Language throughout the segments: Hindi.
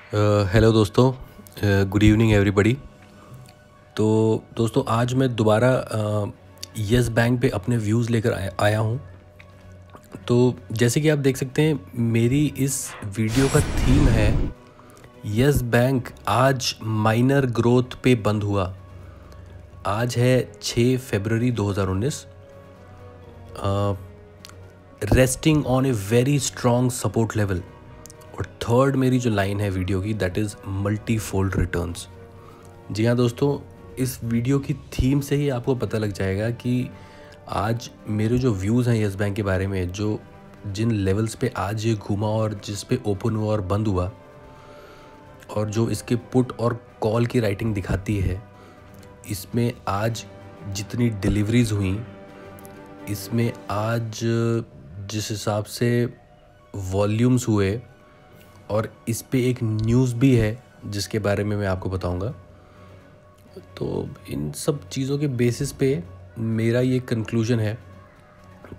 हेलो दोस्तों, गुड इवनिंग एवरीबॉडी। तो दोस्तों आज मैं दोबारा यस बैंक पे अपने व्यूज़ लेकर आया हूँ। तो जैसे कि आप देख सकते हैं मेरी इस वीडियो का थीम है यस बैंक आज माइनर ग्रोथ पे बंद हुआ। आज है 6 फरवरी 2019। Resting on a very strong support level. और थर्ड मेरी जो लाइन है वीडियो की that is multi fold returns. जी हाँ दोस्तों, इस वीडियो की थीम से ही आपको पता लग जाएगा कि आज मेरे जो व्यूज़ हैं यस बैंक के बारे में, जो जिन लेवल्स पे आज ये घूमा और जिस पे ओपन हुआ और बंद हुआ, और जो इसके पुट और कॉल की राइटिंग दिखाती है, इसमें आज जितनी डिलीवरीज हुई, इसमें आज जिस हिसाब से वॉल्यूम्स हुए, और इस पे एक न्यूज़ भी है जिसके बारे में मैं आपको बताऊंगा। तो इन सब चीज़ों के बेसिस पे मेरा ये कंक्लूजन है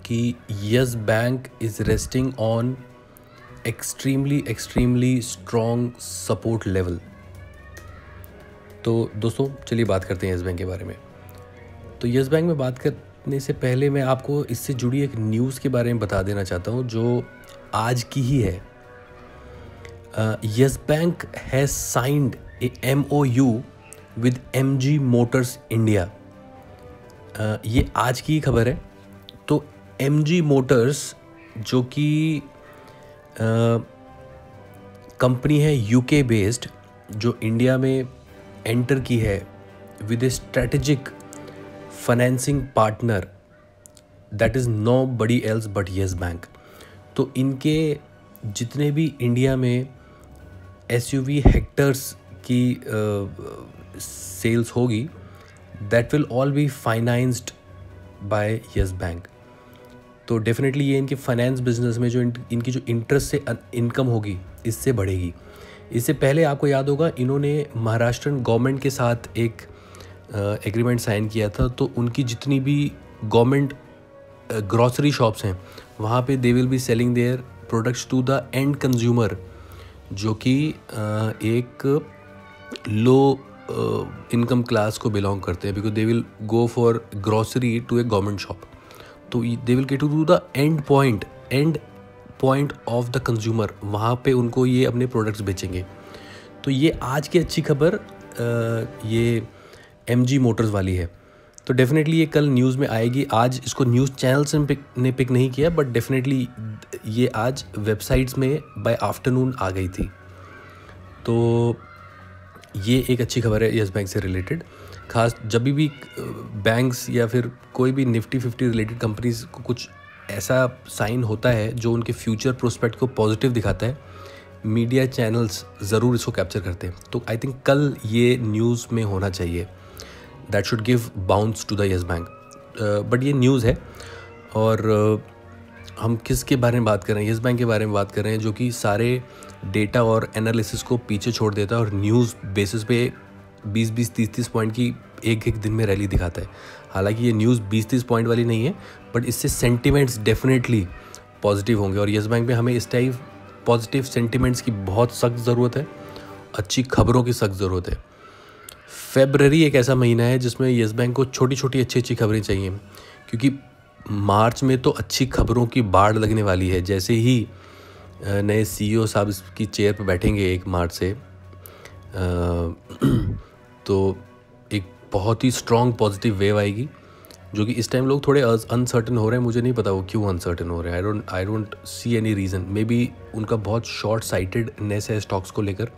कि Yes bank is resting on extremely strong support level. तो दोस्तों चलिए बात करते हैं यस बैंक के बारे में। तो यस बैंक में बात करने से पहले मैं आपको इससे जुड़ी एक न्यूज़ के बारे में बता देना चाहता हूँ जो आज की ही है। Yes Bank has signed a MOU with MG Motors India। ये आज की खबर है। तो MG Motors जो कि कंपनी है यूके बेस्ड, जो इंडिया में एंटर की है with a strategic financing partner that is nobody else but yes bank. तो इनके जितने भी इंडिया में SUV हेक्टर्स की सेल्स होगी that will all be financed by yes bank. तो डेफिनेटली ये इनके फाइनेंस बिजनेस में जो इनकी जो इंटरेस्ट से इनकम होगी इससे बढ़ेगी। इससे पहले आपको याद होगा इन्होंने महाराष्ट्रन गवर्नमेंट के साथ एक एग्रीमेंट साइन किया था। तो उनकी जितनी भी गवर्नमेंट ग्रॉसरी शॉप्स हैं वहाँ पे दे will be selling their products to the end consumer, जो कि एक लो इनकम क्लास को बिलोंग करते हैं, because they will go for grocery to a government shop. तो they will get to the end point of the consumer, वहाँ पे उनको ये अपने प्रोडक्ट्स बेचेंगे। तो ये आज की अच्छी खबर ये MG मोटर्स वाली है। तो डेफिनेटली ये कल न्यूज़ में आएगी। आज इसको न्यूज़ चैनल्स ने पिक नहीं किया, बट डेफिनेटली ये आज वेबसाइट्स में बाय आफ्टरनून आ गई थी। तो ये एक अच्छी खबर है यस बैंक से रिलेटेड। खास जब भी बैंक्स या फिर कोई भी निफ्टी 50 रिलेटेड कंपनीज को कुछ ऐसा साइन होता है जो उनके फ्यूचर प्रोस्पेक्ट को पॉजिटिव दिखाता है, मीडिया चैनल्स ज़रूर इसको कैप्चर करते हैं। तो आई थिंक कल ये न्यूज़ में होना चाहिए। That should give bounce to the yes bank. But ये न्यूज़ है। और हम किसके बारे में बात कर रहे हैं? यस बैंक के बारे में बात कर रहे हैं, जो कि सारे डेटा और एनालिसिस को पीछे छोड़ देता है और न्यूज़ बेसिस पे 20-20, 30-30 पॉइंट की एक दिन में रैली दिखाता है। हालांकि ये न्यूज़ 20-30 पॉइंट वाली नहीं है, बट इससे सेंटिमेंट्स डेफिनेटली पॉजिटिव होंगे। और यस बैंक में हमें इस टाइप पॉजिटिव सेंटिमेंट्स की बहुत सख्त ज़रूरत है, अच्छी खबरों की सख्त ज़रूरत है। फरवरी एक ऐसा महीना है जिसमें यस बैंक को छोटी छोटी अच्छी खबरें चाहिए, क्योंकि मार्च में तो अच्छी खबरों की बाढ़ लगने वाली है। जैसे ही नए CEO साहब इसकी चेयर पर बैठेंगे 1 मार्च से, तो एक बहुत ही स्ट्रॉन्ग पॉजिटिव वेव आएगी, जो कि इस टाइम लोग थोड़े अनसर्टन हो रहे हैं। मुझे नहीं पता वो क्यों अनसर्टन हो रहे हैं। I don't see any reason. May be उनका बहुत शॉर्ट साइटेडनेस है स्टॉक्स को लेकर,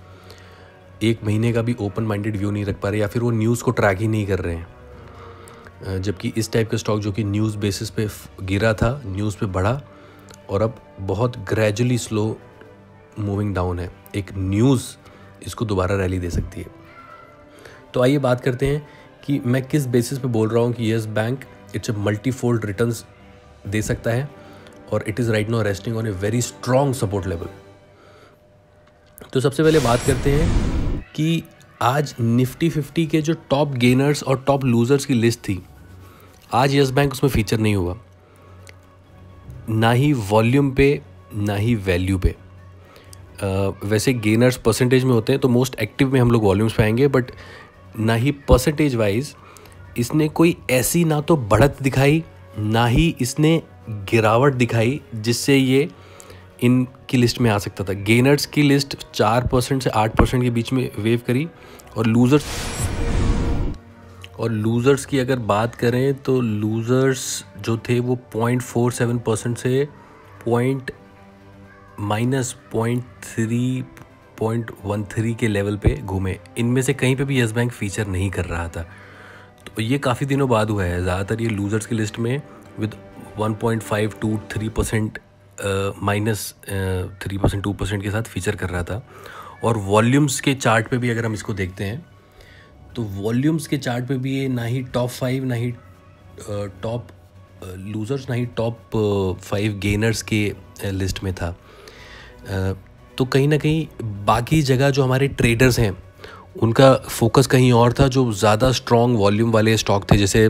1 महीने का भी ओपन माइंडेड व्यू नहीं रख पा रहे, या फिर वो न्यूज़ को ट्रैक ही नहीं कर रहे हैं। जबकि इस टाइप का स्टॉक जो कि न्यूज़ बेसिस पे गिरा था, न्यूज़ पे बढ़ा और अब बहुत ग्रेजुअली स्लो मूविंग डाउन है। एक न्यूज़ इसको दोबारा रैली दे सकती है। तो आइए बात करते हैं कि मैं किस बेसिस पे बोल रहा हूँ कि Yes Bank it's a multifold returns दे सकता है, और it is right now resting on a very strong support level. तो सबसे पहले बात करते हैं कि आज निफ्टी 50 के जो टॉप गेनर्स और टॉप लूजर्स की लिस्ट थी, आज यस बैंक उसमें फीचर नहीं हुआ, ना ही वॉल्यूम पे ना ही वैल्यू पे। वैसे गेनर्स परसेंटेज में होते हैं तो मोस्ट एक्टिव में हम लोग वॉल्यूम्स पाएंगे, बट ना ही परसेंटेज वाइज इसने कोई ऐसी ना तो बढ़त दिखाई ना ही इसने गिरावट दिखाई जिससे ये इनकी लिस्ट में आ सकता था। गेनर्स की लिस्ट 4% से 8% के बीच में वेव करी, और लूज़र्स की अगर बात करें तो लूज़र्स जो थे वो 0.47% से -0.13 के लेवल पे घूमे। इनमें से कहीं पे भी यस बैंक फीचर नहीं कर रहा था। तो ये काफ़ी दिनों बाद हुआ है। ज़्यादातर ये लूज़र्स की लिस्ट में विद 1.5 to 3% -3% 2% के साथ फीचर कर रहा था। और वॉल्यूम्स के चार्ट पे भी अगर हम इसको देखते हैं तो वॉल्यूम्स के चार्ट पे भी ये ना ही टॉप 5 ना ही टॉप लूज़र्स ना ही टॉप 5 गेनर्स के लिस्ट में था। तो कहीं ना कहीं बाकी जगह जो हमारे ट्रेडर्स हैं उनका फोकस कहीं और था, जो ज़्यादा स्ट्रॉन्ग वॉल्यूम वाले स्टॉक थे जैसे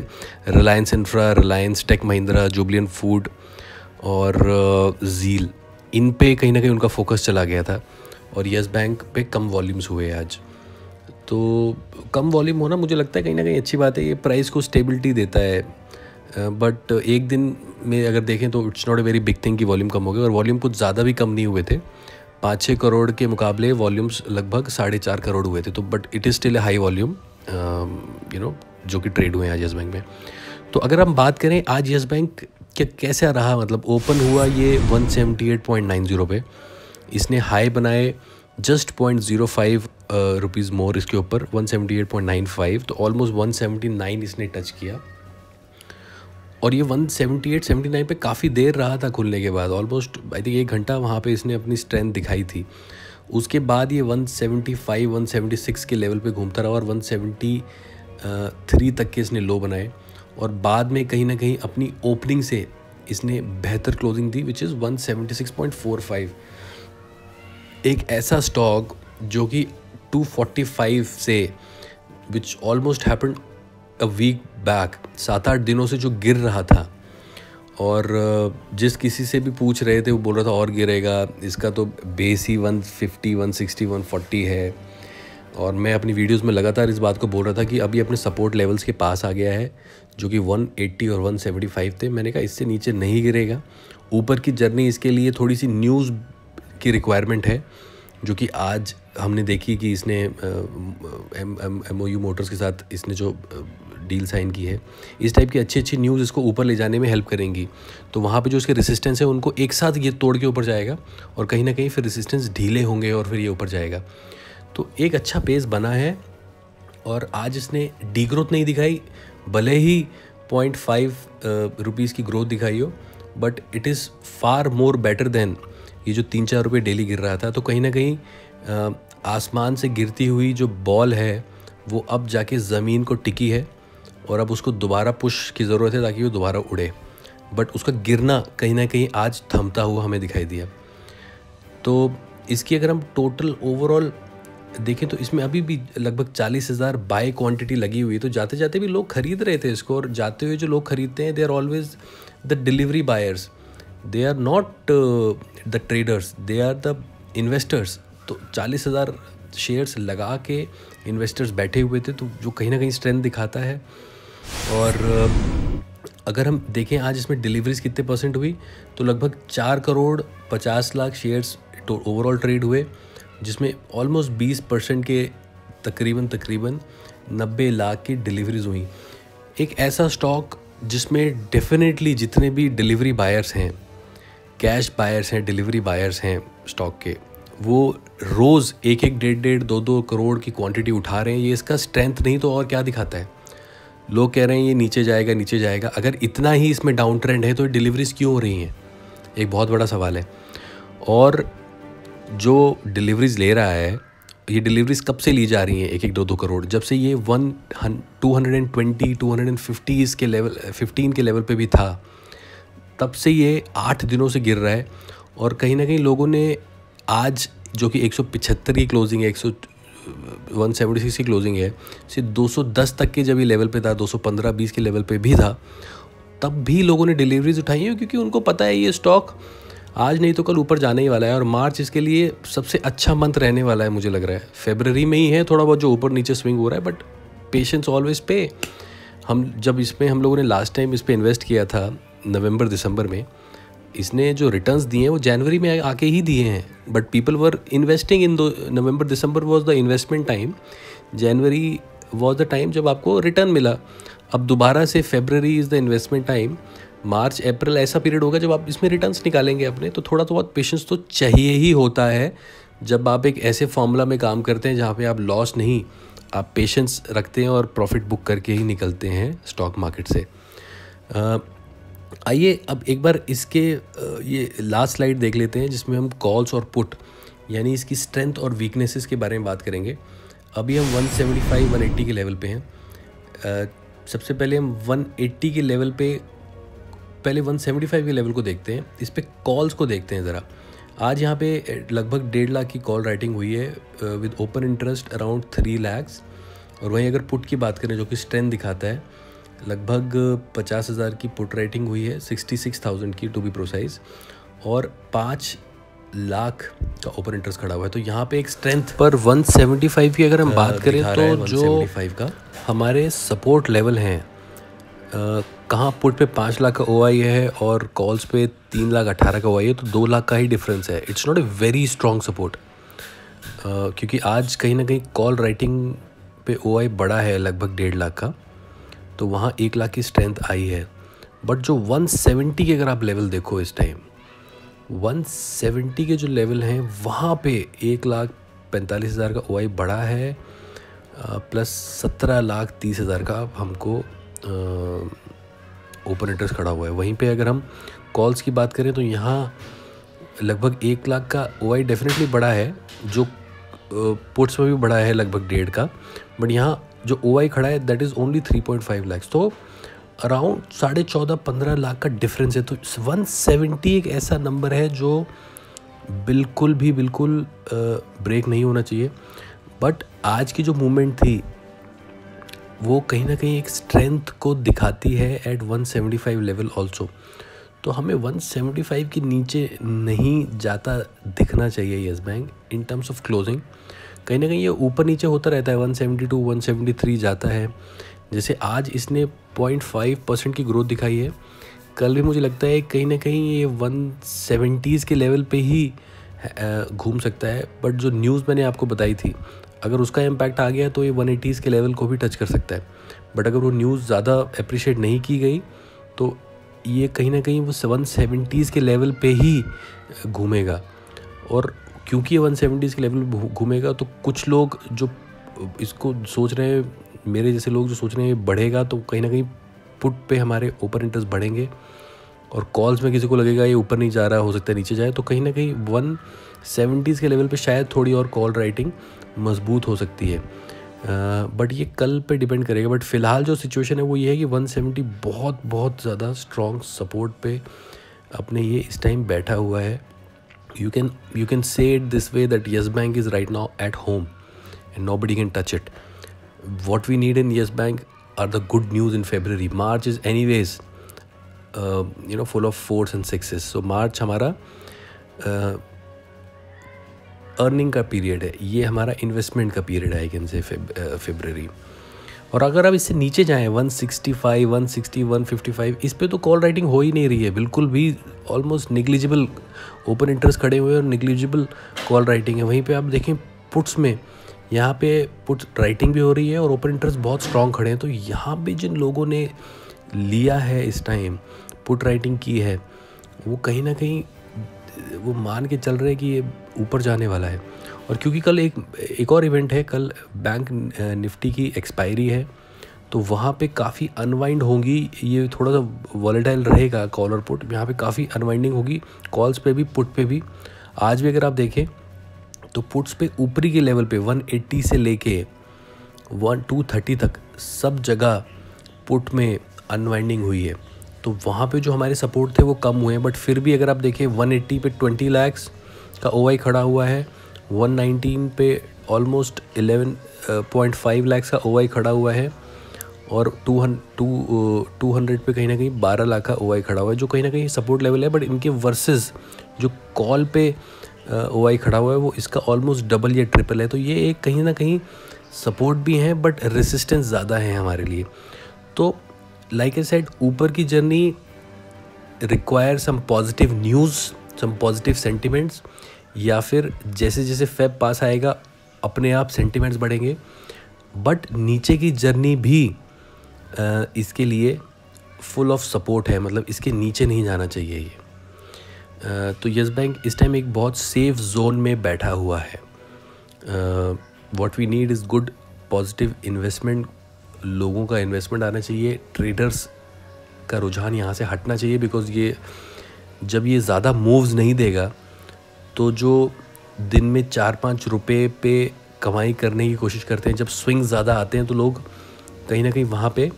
Reliance Infra, Reliance Tech Mahindra, Jubilant food और ज़ील। इन पे कहीं ना कहीं उनका फोकस चला गया था और यस बैंक पे कम वॉल्यूम्स हुए आज। तो कम वॉल्यूम होना मुझे लगता है कहीं ना कहीं अच्छी बात है, ये प्राइस को स्टेबिलिटी देता है। बट एक दिन में अगर देखें तो it's not a very big thing कि वॉल्यूम कम हो गया, और वॉल्यूम कुछ ज़्यादा भी कम नहीं हुए थे। 5-6 करोड़ के मुकाबले वॉल्यूम्स लगभग 4.5 करोड़ हुए थे। तो but it is still a high volume जो कि ट्रेड हुए हैं आज यस बैंक में। तो अगर हम बात करें आज यस बैंक कैसा रहा, मतलब ओपन हुआ ये 178.90 पे, इसने हाई बनाए जस्ट 0.05 रुपीज़ मोर इसके ऊपर 178.95, तो ऑलमोस्ट 179 इसने टच किया। और ये 178-79 पे काफ़ी देर रहा था खुलने के बाद, ऑलमोस्ट आई थिंक 1 घंटा वहाँ पे इसने अपनी स्ट्रेंथ दिखाई थी। उसके बाद ये 175-176 के लेवल पे घूमता रहा और 173 तक के इसने लो बनाए, और बाद में कहीं ना कहीं अपनी ओपनिंग से इसने बेहतर क्लोजिंग दी विच इज़ 176.45। एक ऐसा स्टॉक जो कि 245 से which almost happened a week back, 7-8 दिनों से जो गिर रहा था, और जिस किसी से भी पूछ रहे थे वो बोल रहा था और गिरेगा, इसका तो बेस ही 150, 160, 140 है। और मैं अपनी वीडियोस में लगातार इस बात को बोल रहा था कि अभी अपने सपोर्ट लेवल्स के पास आ गया है जो कि 180 और 175 थे। मैंने कहा इससे नीचे नहीं गिरेगा। ऊपर की जर्नी इसके लिए थोड़ी सी न्यूज़ की रिक्वायरमेंट है, जो कि आज हमने देखी कि इसने MOU मोटर्स के साथ इसने जो डील साइन की है। इस टाइप की अच्छी न्यूज़ इसको ऊपर ले जाने में हेल्प करेंगी। तो वहाँ पे जो इसके रेसिस्टेंस है उनको एक साथ ये तोड़ के ऊपर जाएगा, और कहीं ना कहीं फिर रेसिस्टेंस ढीले होंगे और फिर ये ऊपर जाएगा। तो एक अच्छा पेस बना है, और आज इसने डी ग्रोथ नहीं दिखाई, भले ही 0.5 रुपीज़ की ग्रोथ दिखाई हो, but it is far more better than ये जो 3-4 रुपये डेली गिर रहा था। तो कहीं ना कहीं आसमान से गिरती हुई जो बॉल है वो अब जाके ज़मीन को टिकी है, और अब उसको दोबारा पुश की ज़रूरत है ताकि वो दोबारा उड़े। बट उसका गिरना कहीं ना कहीं आज थमता हुआ हमें दिखाई दिया। तो इसकी अगर हम टोटल ओवरऑल देखें तो इसमें अभी भी लगभग 40,000 बाय क्वांटिटी लगी हुई है। तो जाते जाते भी लोग खरीद रहे थे इसको, और जाते हुए जो लोग खरीदते हैं they are always the delivery buyers, they are not the traders, they are the investors. तो 40,000 शेयर्स लगा के इन्वेस्टर्स बैठे हुए थे, तो जो कहीं ना कहीं स्ट्रेंथ दिखाता है। और अगर हम देखें आज इसमें डिलीवरीज कितने परसेंट हुई, तो लगभग 4 crore 50 lakh shares overall trade हुए, जिसमें ऑलमोस्ट 20% के तकरीबन 90 लाख की डिलीवरीज हुई। एक ऐसा स्टॉक जिसमें डेफिनेटली जितने भी डिलीवरी बायर्स हैं, कैश बायर्स हैं, डिलीवरी बायर्स हैं स्टॉक के, वो रोज़ 1-1, 1.5, 2-2 करोड़ की क्वांटिटी उठा रहे हैं। ये इसका स्ट्रेंथ नहीं तो और क्या दिखाता है। लोग कह रहे हैं ये नीचे जाएगा। अगर इतना ही इसमें डाउन ट्रेंड है तो डिलीवरीज क्यों हो रही हैं, एक बहुत बड़ा सवाल है। और जो डिलीवरीज ले रहा है, ये डिलीवरीज कब से ली जा रही हैं 1-1, 2-2 करोड़, जब से ये 220, 250 के लेवल 15 के लेवल पे भी था, तब से ये 8 दिनों से गिर रहा है। और कहीं ना कहीं लोगों ने आज जो कि 175 की क्लोजिंग है, 176 की क्लोजिंग है, से 210 तक के जब ये लेवल पे था, 215-20 के लेवल पे भी था, तब भी लोगों ने डिलीवरीज उठाई हैं, क्योंकि उनको पता है ये स्टॉक आज नहीं तो कल ऊपर जाने ही वाला है, और मार्च इसके लिए सबसे अच्छा मंथ रहने वाला है मुझे लग रहा है। फरवरी में ही है थोड़ा बहुत जो ऊपर नीचे स्विंग हो रहा है, बट पेशेंस ऑलवेज पे। हम लोगों ने लास्ट टाइम इस पर इन्वेस्ट किया था नवंबर दिसंबर में, इसने जो रिटर्न्स दिए हैं वो जनवरी में आके ही दिए हैं, but people were investing in November December was the investment time, January was the time जब आपको रिटर्न मिला। अब दोबारा से फरवरी इज़ द इन्वेस्टमेंट टाइम, मार्च अप्रैल ऐसा पीरियड होगा जब आप इसमें रिटर्न्स निकालेंगे अपने। तो थोड़ा तो बहुत पेशेंस तो चाहिए ही होता है जब आप एक ऐसे फॉर्मूला में काम करते हैं जहाँ पे आप लॉस नहीं, आप पेशेंस रखते हैं और प्रॉफिट बुक करके ही निकलते हैं स्टॉक मार्केट से। आइए अब एक बार इसके ये लास्ट स्लाइड देख लेते हैं जिसमें हम कॉल्स और पुट यानी इसकी स्ट्रेंथ और वीकनेसेस के बारे में बात करेंगे। अभी हम 175 180 के लेवल पे हैं। सबसे पहले हम 180 के लेवल पे, पहले 175 के लेवल को देखते हैं, इस पे कॉल्स को देखते हैं ज़रा। आज यहाँ पे लगभग 1.5 लाख की कॉल राइटिंग हुई है with open interest around 3 lakhs. और वहीं अगर पुट की बात करें जो कि स्ट्रेंथ दिखाता है, लगभग 50,000 की पुट राइटिंग हुई है, 66,000 की टू बी प्रोसाइज, और 5 लाख का ओपन इंटरेस्ट खड़ा हुआ है। तो यहाँ पे एक स्ट्रेंथ पर 175 की अगर हम बात करें तो जो 175 का हमारे सपोर्ट लेवल हैं, कहाँ पुट पे 5 लाख का OI है और कॉल्स पे 3,18,000 का OI है, तो 2 लाख का ही डिफरेंस है। It's not a very strong support, क्योंकि आज कहीं ना कहीं कॉल राइटिंग पे OI बड़ा है लगभग 1.5 लाख का, तो वहाँ 1 लाख की स्ट्रेंथ आई है। बट जो 170 के अगर आप लेवल देखो इस टाइम, 170 के जो लेवल हैं वहाँ पे 1,45,000 का OI बड़ा है, प्लस 17,30,000 का हमको ओपन इंटरेस्ट खड़ा हुआ है। वहीं पे अगर हम कॉल्स की बात करें तो यहाँ लगभग 1 लाख का OI डेफिनेटली बड़ा है, जो पुट्स में भी बड़ा है लगभग 1.5 का, बट यहाँ जो OI खड़ा है दैट इज़ ओनली 3.5 लाख, तो अराउंड 14.5-15 लाख का डिफरेंस है। तो 170 एक ऐसा नंबर है जो बिल्कुल ब्रेक नहीं होना चाहिए। बट आज की जो मूवमेंट थी वो कहीं ना कहीं एक स्ट्रेंथ को दिखाती है एट 175 लेवल ऑल्सो। तो हमें 175 के नीचे नहीं जाता दिखना चाहिए yes bank in terms of closing. कहीं ना कहीं ये ऊपर नीचे होता रहता है, 172 173 जाता है। जैसे आज इसने 0.5% की ग्रोथ दिखाई है, कल भी मुझे लगता है कहीं ना कहीं ये 170s के लेवल पे ही घूम सकता है। बट जो न्यूज़ मैंने आपको बताई थी, अगर उसका इम्पैक्ट आ गया तो ये 180s के लेवल को भी टच कर सकता है। बट अगर वो न्यूज़ ज़्यादा अप्रिशिएट नहीं की गई तो ये कहीं ना कहीं वो 170s के लेवल पे ही घूमेगा। और क्योंकि ये 170s के लेवल घूमेगा तो कुछ लोग जो इसको सोच रहे हैं, मेरे जैसे लोग जो सोच रहे हैं बढ़ेगा, तो कहीं ना कहीं पुट पे हमारे ओपन इंटरेस्ट बढ़ेंगे, और कॉल्स में किसी को लगेगा ये ऊपर नहीं जा रहा, हो सकता है नीचे जाए, तो कहीं ना कहीं 170s के लेवल पे शायद थोड़ी और कॉल राइटिंग मजबूत हो सकती है। बट ये कल पे डिपेंड करेगा। बट फ़िलहाल जो सिचुएशन है वो ये है कि 170 बहुत ज़्यादा स्ट्रॉन्ग सपोर्ट पे अपने ये इस टाइम बैठा हुआ है। You can say it this way that yes bank is right now at home and nobody can touch it. What we need in Yes Bank are the good news in February. March is anyways full of 4s and 6s. So March हमारा अर्निंग का पीरियड है, ये हमारा इन्वेस्टमेंट का पीरियड है, आई कैन से February। और अगर आप इससे नीचे जाएँ 165 160 155, इस पे तो कॉल राइटिंग हो ही नहीं रही है बिल्कुल भी, ऑलमोस्ट निग्लिजिबल ओपन इंटरेस्ट खड़े हुए और निग्लिजिबल कॉल राइटिंग है। वहीं पे आप देखें पुट्स में, यहाँ पे पुट राइटिंग भी हो रही है और ओपन इंटरेस्ट बहुत स्ट्रॉन्ग खड़े हैं। तो यहाँ पे जिन लोगों ने लिया है इस टाइम पुट राइटिंग की है, वो कहीं ना कहीं वो मान के चल रहे हैं कि ये ऊपर जाने वाला है। और क्योंकि कल एक और इवेंट है, कल बैंक निफ्टी की एक्सपायरी है, तो वहाँ पे काफ़ी अनवाइंड होगी, ये थोड़ा सा वॉलेटाइल रहेगा कॉल और पुट, यहाँ पे काफ़ी अनवाइंडिंग होगी कॉल्स पे भी पुट पे भी। आज भी अगर आप देखें तो पुट्स पे ऊपरी के लेवल पे 180 से लेके 230 तक सब जगह पुट में अनवाइंडिंग हुई है। तो वहाँ पे जो हमारे सपोर्ट थे वो कम हुए हैं, बट फिर भी अगर आप देखें 180 पे 20 लाख का OI खड़ा हुआ है, 119 पे ऑलमोस्ट 11.5 लाख का OI खड़ा हुआ है, और 200 पे कहीं ना कहीं 12 लाख का OI खड़ा हुआ है, जो कहीं ना कहीं सपोर्ट लेवल है। बट इनके वर्सेस जो कॉल पे OI खड़ा हुआ है वो इसका ऑलमोस्ट डबल या ट्रिपल है। तो ये एक कहीं ना कहीं सपोर्ट भी है बट रेसिस्टेंस ज़्यादा है हमारे लिए। तो लाइक आई सेड, ऊपर की journey require some positive news, some positive sentiments, या फिर जैसे जैसे फेब पास आएगा अपने आप सेंटिमेंट्स बढ़ेंगे। बट नीचे की जर्नी भी इसके लिए फुल ऑफ सपोर्ट है, मतलब इसके नीचे नहीं जाना चाहिए ये। तो यस बैंक इस टाइम एक बहुत सेफ जोन में बैठा हुआ है। What we need is good positive investment, लोगों का इन्वेस्टमेंट आना चाहिए, ट्रेडर्स का रुझान यहाँ से हटना चाहिए। बिकॉज ये जब ये ज़्यादा मूव्स नहीं देगा तो जो दिन में 4-5 रुपये पे कमाई करने की कोशिश करते हैं, जब स्विंग ज़्यादा आते हैं तो लोग कहीं ना कहीं वहाँ पे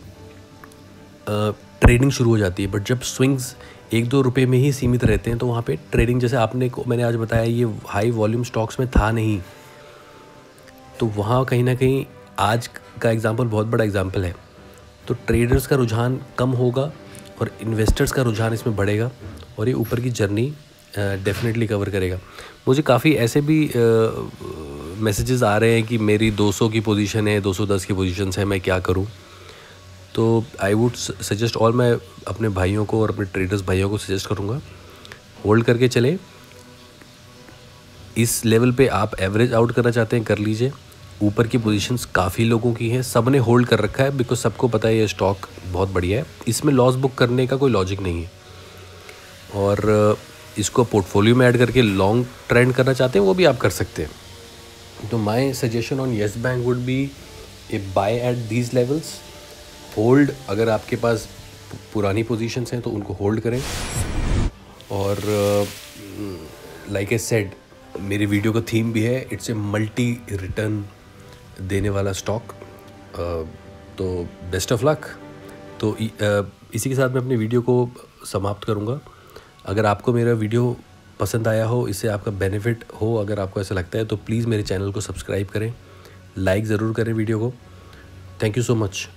ट्रेडिंग शुरू हो जाती है। बट जब स्विंग्स 1-2 रुपये में ही सीमित रहते हैं तो वहाँ पे ट्रेडिंग, जैसे मैंने आज बताया, ये हाई वॉल्यूम स्टॉक्स में था नहीं, तो वहाँ कहीं ना कहीं आज का एग्जांपल बहुत बड़ा एग्जांपल है। तो ट्रेडर्स का रुझान कम होगा और इन्वेस्टर्स का रुझान इसमें बढ़ेगा और ये ऊपर की जर्नी डेफिनेटली कवर करेगा। मुझे काफ़ी ऐसे भी मैसेजेस आ रहे हैं कि मेरी 200 की पोजीशन है, 210 की पोजीशंस है, मैं क्या करूं। तो आई वुड सजेस्ट ऑल, मैं अपने भाइयों को और अपने ट्रेडर्स भाइयों को सजेस्ट करूंगा, होल्ड करके चले। इस लेवल पे आप एवरेज आउट करना चाहते हैं कर लीजिए। ऊपर की पोजीशंस काफ़ी लोगों की हैं, सब ने होल्ड कर रखा है बिकॉज सबको पता है ये स्टॉक बहुत बढ़िया है, इसमें लॉस बुक करने का कोई लॉजिक नहीं है। और इसको पोर्टफोलियो में ऐड करके लॉन्ग ट्रेंड करना चाहते हैं वो भी आप कर सकते हैं। तो my suggestion on yes bank would be A by at these levels, hold. अगर आपके पास पुरानी पोजीशंस हैं तो उनको होल्ड करें। और लाइक ए सेड, मेरी वीडियो का थीम भी है, इट्स ए मल्टी रिटर्न देने वाला स्टॉक। तो बेस्ट ऑफ लक। तो इसी के साथ मैं अपनी वीडियो को समाप्त करूँगा। अगर आपको मेरा वीडियो पसंद आया हो, इससे आपका बेनिफिट हो, अगर आपको ऐसा लगता है तो प्लीज़ मेरे चैनल को सब्सक्राइब करें, लाइक ज़रूर करें वीडियो को। Thank you so much.